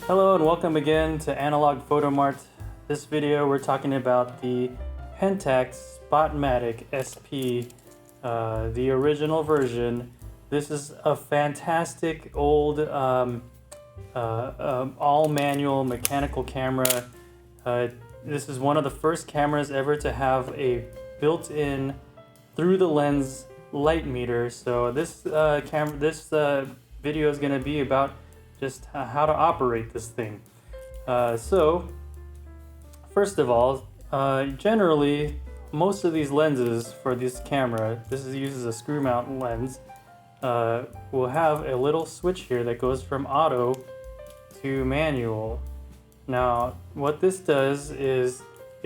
Hello and welcome again to Analog Photomart. This video we're talking about the Pentax Spotmatic SP, the original version. This is a fantastic old all manual mechanical camera. This is one of the first cameras ever to have a built-in through the lens light meter. So this video is going to be about just how to operate this thing. So first of all, generally most of these lenses for this camera, this uses a screw mount lens, will have a little switch here that goes from auto to manual. Now what this does is,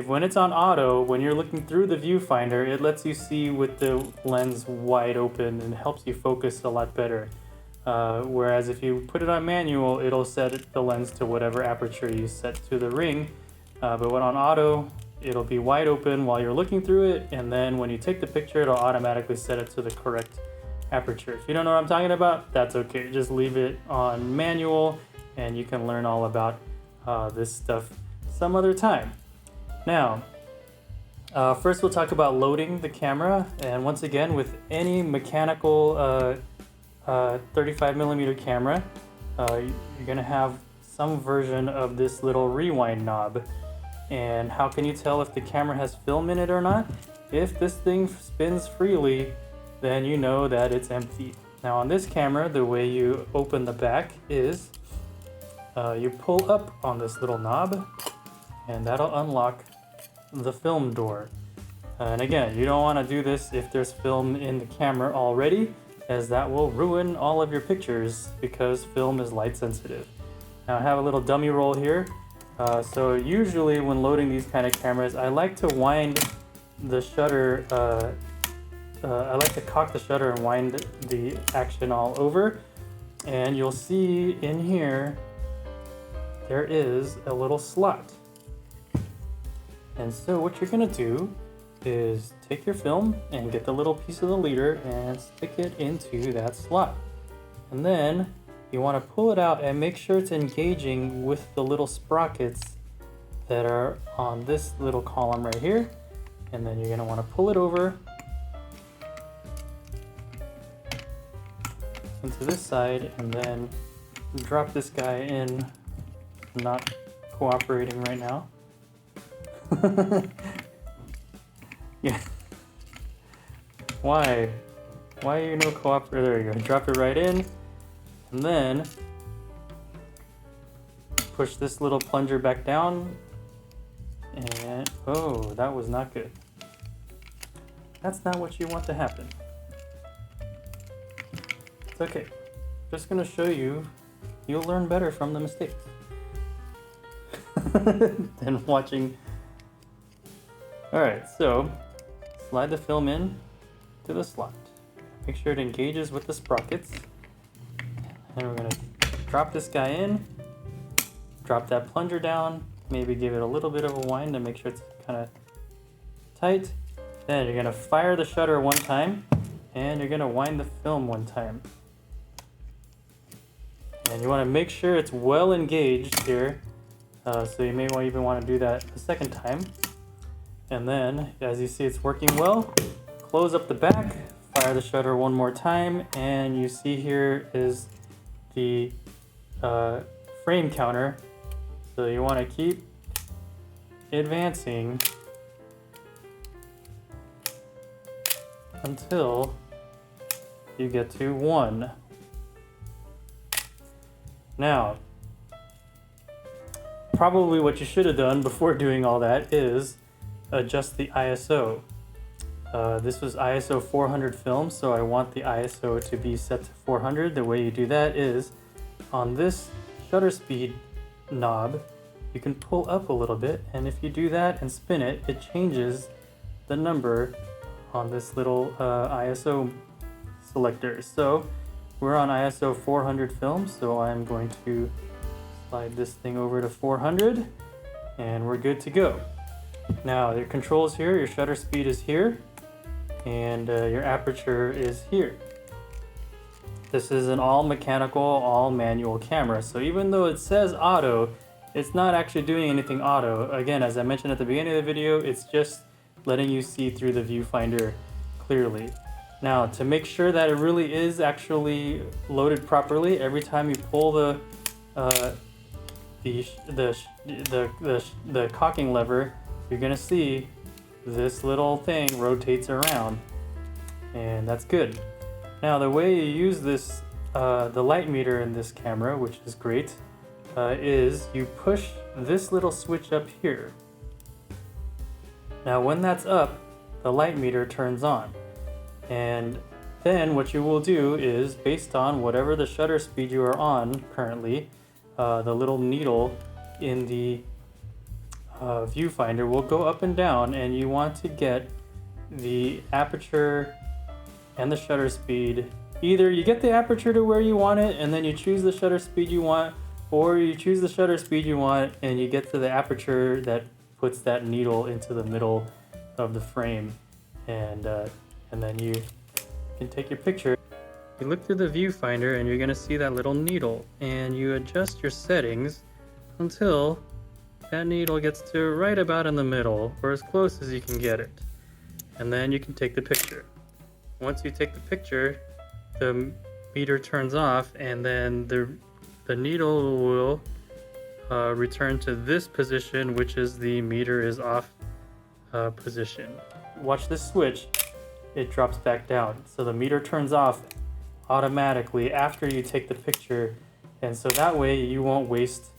when it's on auto, when you're looking through the viewfinder, it lets you see with the lens wide open and helps you focus a lot better. Whereas if you put it on manual, it'll set the lens to whatever aperture you set to the ring. But when on auto, it'll be wide open while you're looking through it, and then when you take the picture, it'll automatically set it to the correct aperture. If you don't know what I'm talking about, that's okay. Just leave it on manual and you can learn all about this stuff some other time. Now, first we'll talk about loading the camera, and once again, with any mechanical 35mm camera, you're gonna have some version of this little rewind knob. And how can you tell if the camera has film in it or not? If this thing spins freely, then you know that it's empty. Now on this camera, the way you open the back is you pull up on this little knob and that'll unlock the film door. And again, you don't want to do this if there's film in the camera already, as that will ruin all of your pictures because film is light sensitive. Now I have a little dummy roll here. So usually when loading these kind of cameras, I like to wind the shutter, I like to cock the shutter and wind the action all over. And you'll see in here, there is a little slot. And so what you're gonna do is take your film and get the little piece of the leader and stick it into that slot. And then you want to pull it out and make sure it's engaging with the little sprockets that are on this little column right here. And then you're going to want to pull it over into this side and then drop this guy in. Not cooperating right now. Yeah. Why are you no cooperating? There you go. Drop it right in, and then push this little plunger back down. And oh, that was not good. That's not what you want to happen. It's okay. Just gonna show you. You'll learn better from the mistakes than watching. All right, so slide the film in to the slot. Make sure it engages with the sprockets. And we're gonna drop this guy in, drop that plunger down, maybe give it a little bit of a wind to make sure it's kind of tight. Then you're gonna fire the shutter one time, and you're gonna wind the film one time. And you wanna make sure it's well engaged here. So you may even want to do that a second time. And then, as you see it's working well, close up the back, fire the shutter one more time, and you see here is the frame counter. So you want to keep advancing until you get to 1. Now, probably what you should have done before doing all that is adjust the ISO. This was ISO 400 film, so I want the ISO to be set to 400. The way you do that is on this shutter speed knob, you can pull up a little bit, and if you do that and spin it, it changes the number on this little ISO selector. So we're on ISO 400 film, so I'm going to slide this thing over to 400 and we're good to go. Now your controls here, your shutter speed is here, and your aperture is here. This is an all mechanical, all manual camera. So even though it says auto, it's not actually doing anything auto. Again, as I mentioned at the beginning of the video, it's just letting you see through the viewfinder clearly. Now, to make sure that it really is actually loaded properly, every time you pull the cocking lever, you're gonna see this little thing rotates around, and that's good. Now, the way you use this, the light meter in this camera, which is great, is you push this little switch up here. Now, when that's up, the light meter turns on. And then what you will do is, based on whatever the shutter speed you are on currently, the little needle in the viewfinder will go up and down, and you want to get the aperture and the shutter speed. Either you get the aperture to where you want it and then you choose the shutter speed you want, or you choose the shutter speed you want and you get to the aperture that puts that needle into the middle of the frame, and then you can take your picture. You look through the viewfinder and you're gonna see that little needle, and you adjust your settings until that needle gets to right about in the middle, or as close as you can get it. And then you can take the picture. Once you take the picture, the meter turns off, and then the needle will return to this position, which is the meter is off position. Watch this switch, it drops back down. So the meter turns off automatically after you take the picture, and so that way you won't waste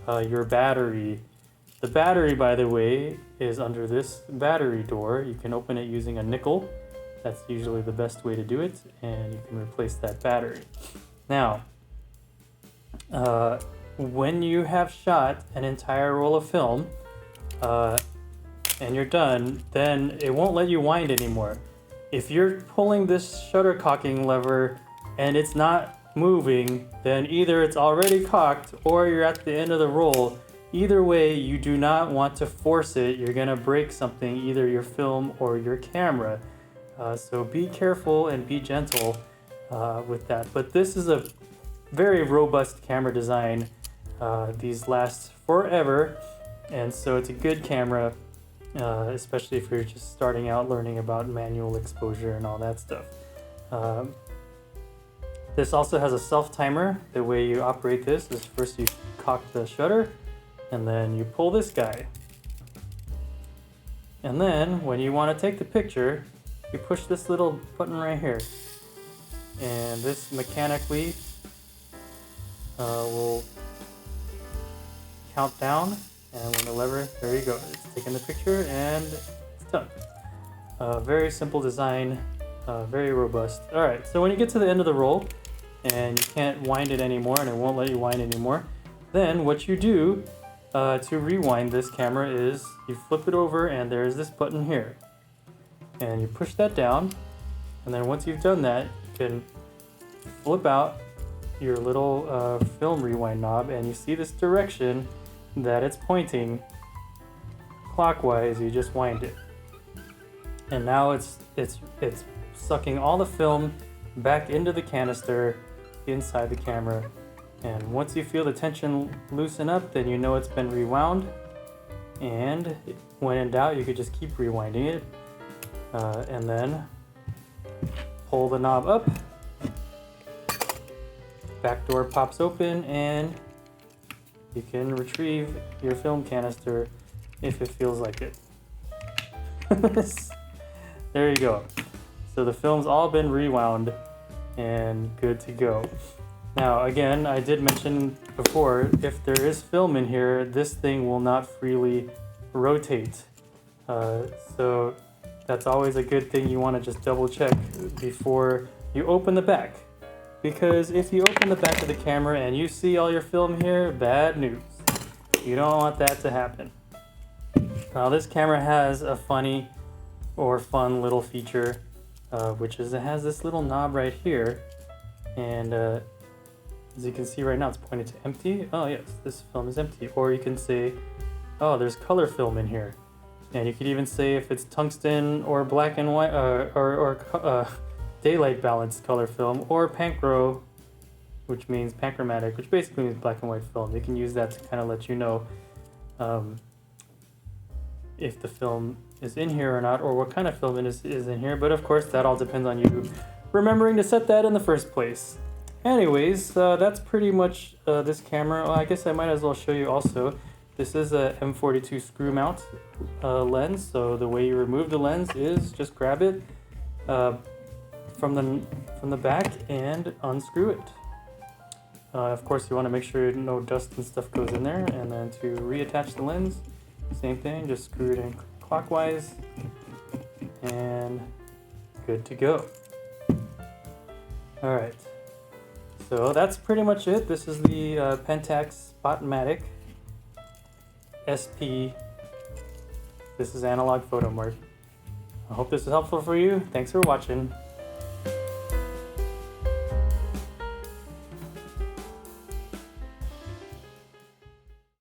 your battery. The battery, by the way, is under this battery door. You can open it using a nickel. That's usually the best way to do it, and you can replace that battery. Now, when you have shot an entire roll of film and you're done, then it won't let you wind anymore. If you're pulling this shutter cocking lever and it's not moving, then either it's already cocked or you're at the end of the roll. Either way, you do not want to force it. You're gonna break something, either your film or your camera. So be careful and be gentle with that. But this is a very robust camera design. These last forever, and so it's a good camera, especially if you're just starting out learning about manual exposure and all that stuff. This also has a self-timer. The way you operate this is first you cock the shutter, and then you pull this guy. And then when you want to take the picture, you push this little button right here. And this mechanically will count down, and when the lever, there you go, it's taking the picture and it's done. Very simple design, very robust. Alright, so when you get to the end of the roll and you can't wind it anymore and it won't let you wind anymore, then what you do to rewind this camera is you flip it over, and there's this button here, and you push that down, and then once you've done that, you can flip out your little film rewind knob, and you see this direction that it's pointing clockwise. You just wind it, and now it's sucking all the film back into the canister inside the camera. And once you feel the tension loosen up, then you know it's been rewound. And when in doubt, you could just keep rewinding it, and then pull the knob up. Back door pops open, and you can retrieve your film canister if it feels like it. There you go. So the film's all been rewound and good to go. Now, again, I did mention before, if there is film in here, this thing will not freely rotate. So that's always a good thing. You want to just double check before you open the back. Because if you open the back of the camera and you see all your film here, bad news. You don't want that to happen. Now, this camera has a funny or fun little feature, which is it has this little knob right here, and as you can see right now, it's pointed to empty. Oh yes, this film is empty. Or you can say, oh, there's color film in here, and you could even say if it's tungsten or black and white, daylight balanced color film, or panchro, which means panchromatic, which basically means black and white film. You can use that to kind of let you know if the film is in here or not, or what kind of film is in here. But of course, that all depends on you remembering to set that in the first place. Anyways, that's pretty much this camera. Well, I guess I might as well show you also. This is a M42 screw mount lens. So the way you remove the lens is just grab it from the back and unscrew it. Of course, you want to make sure no dust and stuff goes in there. And then to reattach the lens, same thing, just screw it in clockwise and good to go. All right, so that's pretty much it. This is the Pentax Spotmatic SP. This is analog Photomart. I hope this is helpful for you. Thanks for watching.